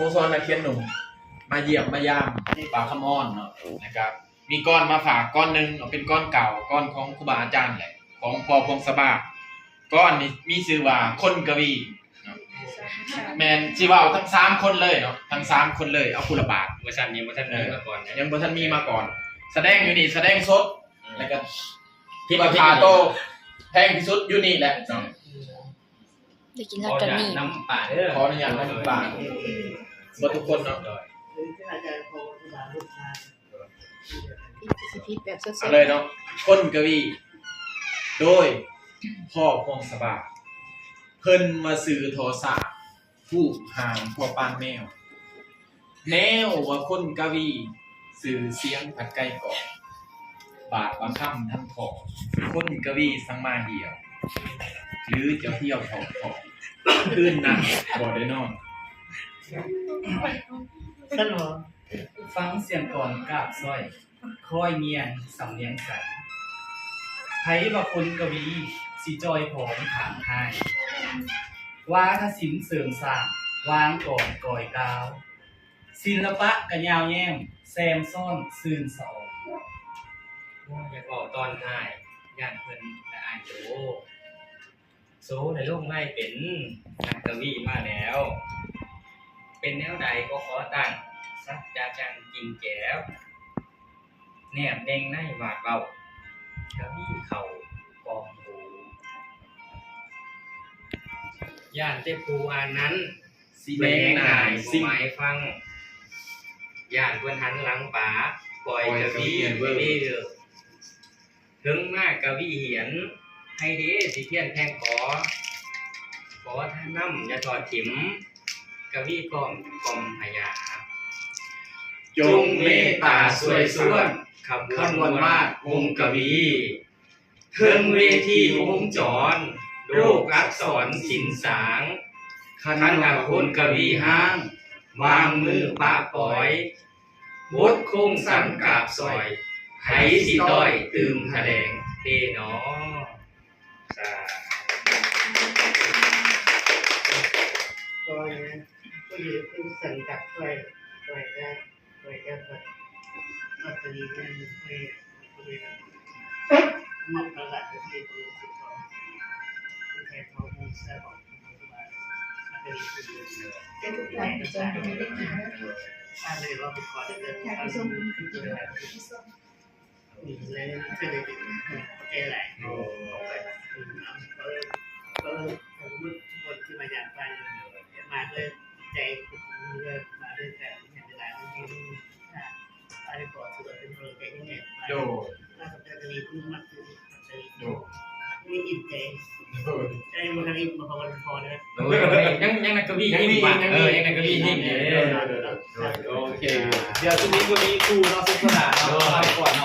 ครูสอนนักเรียนหนุ่มมาเยี่ยมมายามป่าคำอ้อนเนาะนะครับมีก้อนมาฝากก้อนหนึ่งเป็นก้อนเก่าก้อนของครูบาอาจารย์แหละของพ่อพงศบาก้อนนี้มีชื่อว่าคนกวีแมนชีว่าเอาทั้ง3คนเลยเนาะทั้ง3คนเลยเอาคุณละบาทเวอร์ชันนี้เวอร์ชันนี้มาก่อนยังบ่ทันมีมาก่อนแสดงอยู่นี่แสดงสดแล้วก็ที่ราคาโตแพงที่สุดอยู่นี่แหละเนาะ ได้กินแล้วกันนี่ น้ำป่าเด้อ ขออนุญาตน้ำป่าบ่ทุกคนเนาะ สิพิษแบบสด เอาเลยเนาะคนกวีโดยพ่อพงศบาเพิ่นมาซื้อโทรศัพท์ผู้ห่างพ่อปานแมวแนวว่าคนกวีสื่อเสียงผัดไก่กรอบบาทบางคำทั้งขอคนกวีสังมาเหี่ยวหรือจะเที่ยวของคืนนั้นบ่ได้นอน สนอฟังเสียงก่อนกราบสร้อยคอยเมียนสำเนียงใสไผว่าคนกวีสิจอยผอมถามทายวาทศิลป์เสริมสร้างวางก่อนก่อยกาวศิลปะกะยาวแย้มแซมซ่อนซื่นสอง อยากออกตอนท้ายย่านเพิ่นและอ่านโซในโลกไล่เป็นนักกวีมาแล้ว เป็นแนวใดก็ขอตั้งสัจจาจังจริงแจ๋วแนบเด้งในหวาดเบากวีเข่ากองหูย่านเทพภูอ่านนั้น สิแดงหน่าย สิ สิ่ง หมายฟังย่านเพิ่นหันหลังป๋าปล่อยกวีเว้ยถึงมากกวีเหียนให้ดีสิเทียนแทงขอท่านนำอย่าทอดถิ่มกวีกล่อมพยาจงเมตตาสวยส่วนขบวนมากวงกวีเทิงเวทีวงจรโรคอักษรสินสางคณะคนกวีห้างวางมือปะปล่อยบทคงสังกาบซอยไผสิต้อยตื่มแถลงเทนอสา ก็นะก็อยู่ที่สังกัดช่วยได้แบบอัตลีนั่นช่วยมอบประหลัดที่เป็นผู้สอนที่ใครเขาคงทราบบอกว่าอัตลีคือจะทุกอย่างจะไม่ได้กินถ้าเลยว่าเป็นก่อนจะเกิดการส่งแล้วก็เลยแก้ไหลก็สมมติคนที่มาจากบ้านมาด้วยใจมาด้วยแต่เห็นหลายคนที่อะไรก่อนสุดเป็นคนใจที่เนี่ยโดน่าสนใจจะมีผู้มากขึ้นโดมีอิ่มใจใจมันก็รีบมาพอวันพอนะยังนักกวียังนักกวีนี่โอเคเดี๋ยวช่วงนี้ก็มีครูเราศึกษาเราก่อนเรา